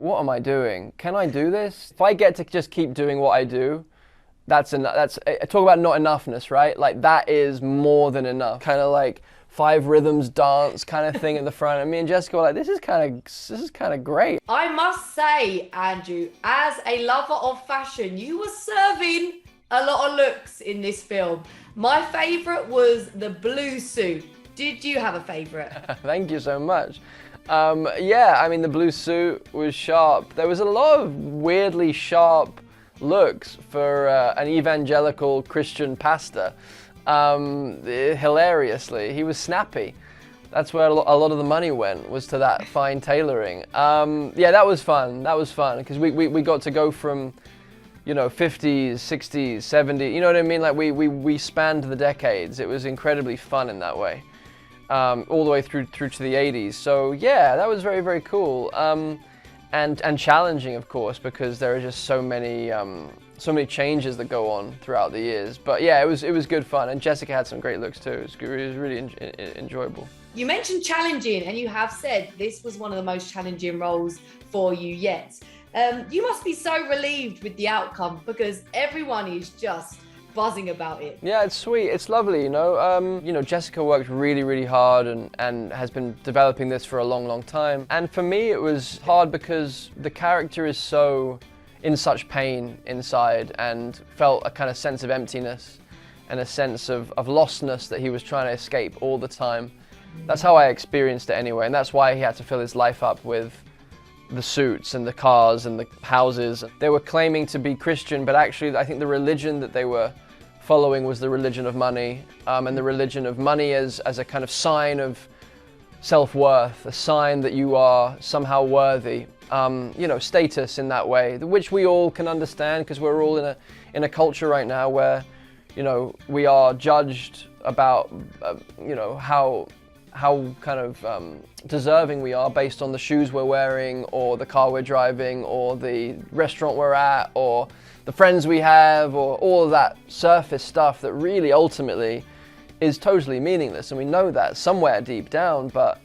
what am I doing? Can I do this? If I get to just keep doing what I do, that's enough. Talk about not enoughness, right? Like that is more than enough. Kind of like 5 rhythms dance kind of thing at the front. And me and Jessica were like, this is kind of great. I must say, Andrew, as a lover of fashion, you were serving a lot of looks in this film. My favorite was the blue suit. Did you have a favorite? Thank you so much. Yeah, I mean, the blue suit was sharp. There was a lot of weirdly sharp looks for an evangelical Christian pastor. Hilariously, he was snappy. That's where a lot of the money went, was to that fine tailoring. Yeah, that was fun. That was fun because we got to go from, 50s, 60s, 70s. You know what I mean? Like we spanned the decades. It was incredibly fun in that way, all the way through to the 80s. So yeah, that was very, very cool. And challenging, of course, because there are just so many changes that go on throughout the years. But yeah, it was good fun, and Jessica had some great looks too. It was really enjoyable. You mentioned challenging, and you have said this was one of the most challenging roles for you yet. You must be so relieved with the outcome because everyone is just buzzing about it. Yeah, it's sweet. It's lovely, Jessica worked really, really hard and has been developing this for a long, long time. And for me, it was hard because the character is so in such pain inside and felt a kind of sense of emptiness and a sense of lostness that he was trying to escape all the time. That's how I experienced it anyway, and that's why he had to fill his life up with the suits and the cars and the houses. They were claiming to be Christian, but actually I think the religion that they were following was the religion of money, and the religion of money as a kind of sign of self-worth, a sign that you are somehow worthy, status in that way, which we all can understand because we're all in a culture right now where, we are judged about, how kind of deserving we are based on the shoes we're wearing or the car we're driving or the restaurant we're at or the friends we have or all of that surface stuff that really ultimately is totally meaningless. And we know that somewhere deep down, but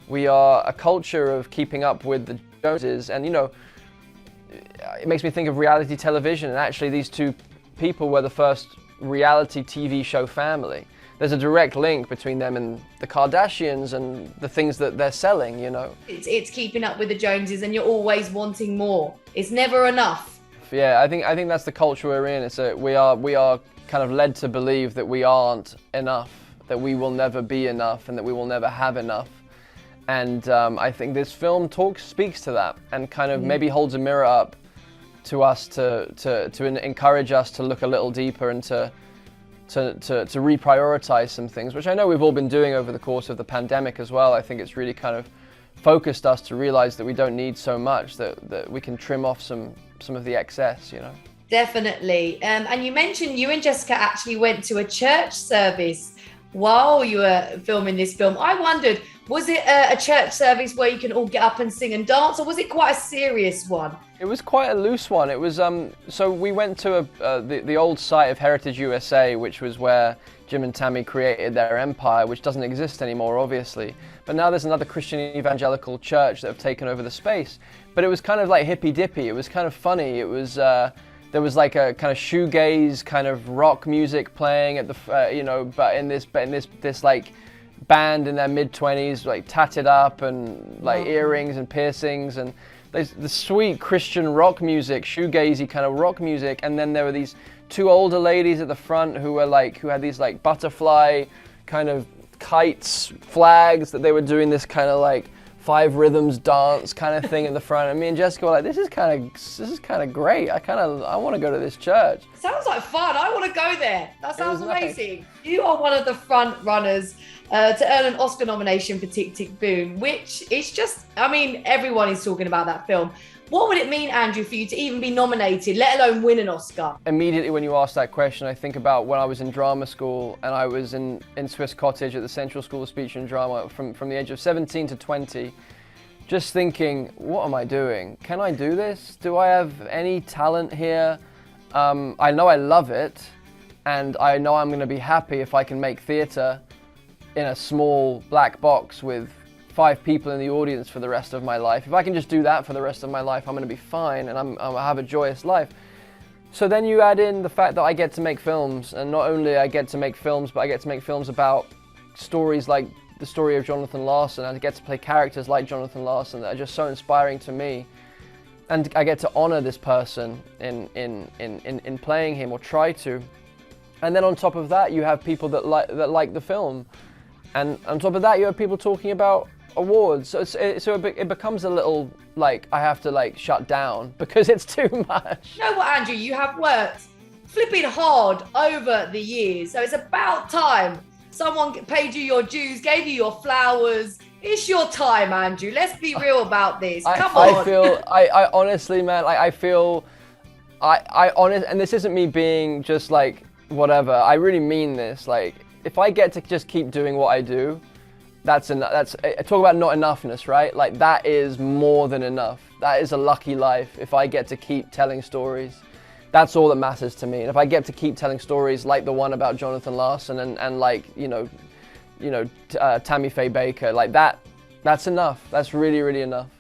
we are a culture of keeping up with the Joneses. And, it makes me think of reality television. And actually these two people were the first reality TV show family. There's a direct link between them and the Kardashians and the things that they're selling, It's keeping up with the Joneses and you're always wanting more. It's never enough. Yeah, I think that's the culture we're in. We are kind of led to believe that we aren't enough, that we will never be enough, and that we will never have enough. And I think this film speaks to that and kind of maybe holds a mirror up to us to encourage us to look a little deeper and to reprioritize some things, which I know we've all been doing over the course of the pandemic as well. I think it's really kind of focused us to realize that we don't need so much, that we can trim off some of the excess, Definitely. And you mentioned you and Jessica actually went to a church service while you were filming this film. I wondered, was it a church service where you can all get up and sing and dance, or was it quite a serious one? It was quite a loose one. It was so we went to the old site of Heritage USA, which was where Jim and Tammy created their empire, which doesn't exist anymore, obviously. But now there's another Christian evangelical church that have taken over the space. But it was kind of like hippy-dippy. It was kind of funny. It was there was like a kind of shoegaze kind of rock music playing at the but in this like band in their mid-20s, like tatted up and like earrings and piercings, and the sweet Christian rock music, shoegazy kind of rock music. And then there were these two older ladies at the front who had these like butterfly kind of kites, flags, that they were doing this kind of like 5 rhythms dance kind of thing at the front. And me and Jessica were like, this is kind of great. I want to go to this church. Sounds like fun. I want to go there. That sounds amazing. Nice. You are one of the front runners to earn an Oscar nomination for Tick, Tick, Boom, which is just, everyone is talking about that film. What would it mean, Andrew, for you to even be nominated, let alone win an Oscar? Immediately when you ask that question, I think about when I was in drama school and I was in Swiss Cottage at the Central School of Speech and Drama from the age of 17 to 20, just thinking, what am I doing? Can I do this? Do I have any talent here? I know I love it, and I know I'm going to be happy if I can make theatre in a small black box with 5 people in the audience for the rest of my life. If I can just do that for the rest of my life, I'm going to be fine, and I'll have a joyous life. So then you add in the fact that I get to make films, and not only I get to make films, but I get to make films about stories like the story of Jonathan Larson, and I get to play characters like Jonathan Larson that are just so inspiring to me. And I get to honor this person in playing him, or try to. And then on top of that, you have people that like the film. And on top of that, you have people talking about awards. So it becomes a little like I have to like shut down because it's too much. You know what, Andrew? You have worked flipping hard over the years. So it's about time someone paid you your dues, gave you your flowers. It's your time, Andrew. Let's be real about this. Come on. I honestly, man, I feel, and this isn't me being just like whatever. I really mean this. Like, if I get to just keep doing what I do, that's enough. Talk about not enoughness, right? Like, that is more than enough. That is a lucky life if I get to keep telling stories. That's all that matters to me. And if I get to keep telling stories like the one about Jonathan Larson and like, Tammy Faye Baker, like that's enough. That's really, really enough.